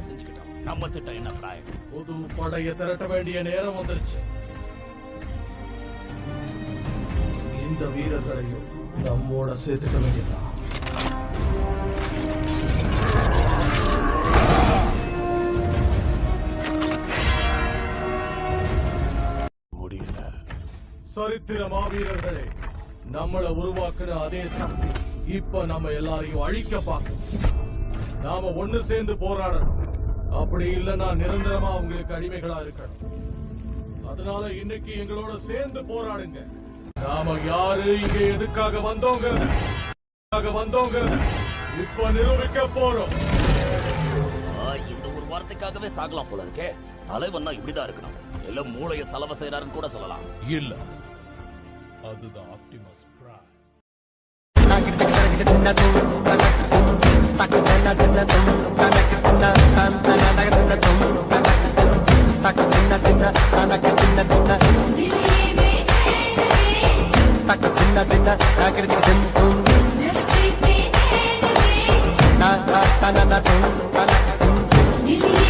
செஞ்சுக்கிட்டோம். நம்ம திட்டம் என்ன பிராயம்? புது படைய திரட்ட வேண்டிய நேரம் வந்துருச்சு. இந்த வீரர்களையும் நம்மோட சேர்த்துக்க வேண்டியதான். முடியல. சரித்திர மாவீரர்களே, நம்மள உருவாக்குற அதே சக்தி இப்ப நம்ம எல்லாரையும் அழிக்க பார்க்கும். நாம ஒண்ணு சேர்ந்து போராடணும். அப்படி இல்லைன்னா நிரந்தரமா அவங்களுக்கு அடிமைகளா இருக்கணும். அதனால இன்னைக்கு எங்களோட சேர்ந்து போராடுங்க. நாம யாரு, இங்க எதுக்காக வந்தோங்க இப்ப நிரூபிக்க போறோம். இந்த ஒரு வார்த்தைக்காகவே சாகலாம் போல இருக்கே. தலைவன்னா இப்படிதான் இருக்கணும். எல்லாம் மூளைய செலவு செய்யறாருன்னு கூட சொல்லலாம். இல்ல, அதுதான் ஆப்டிமஸ் பிரைம். Dili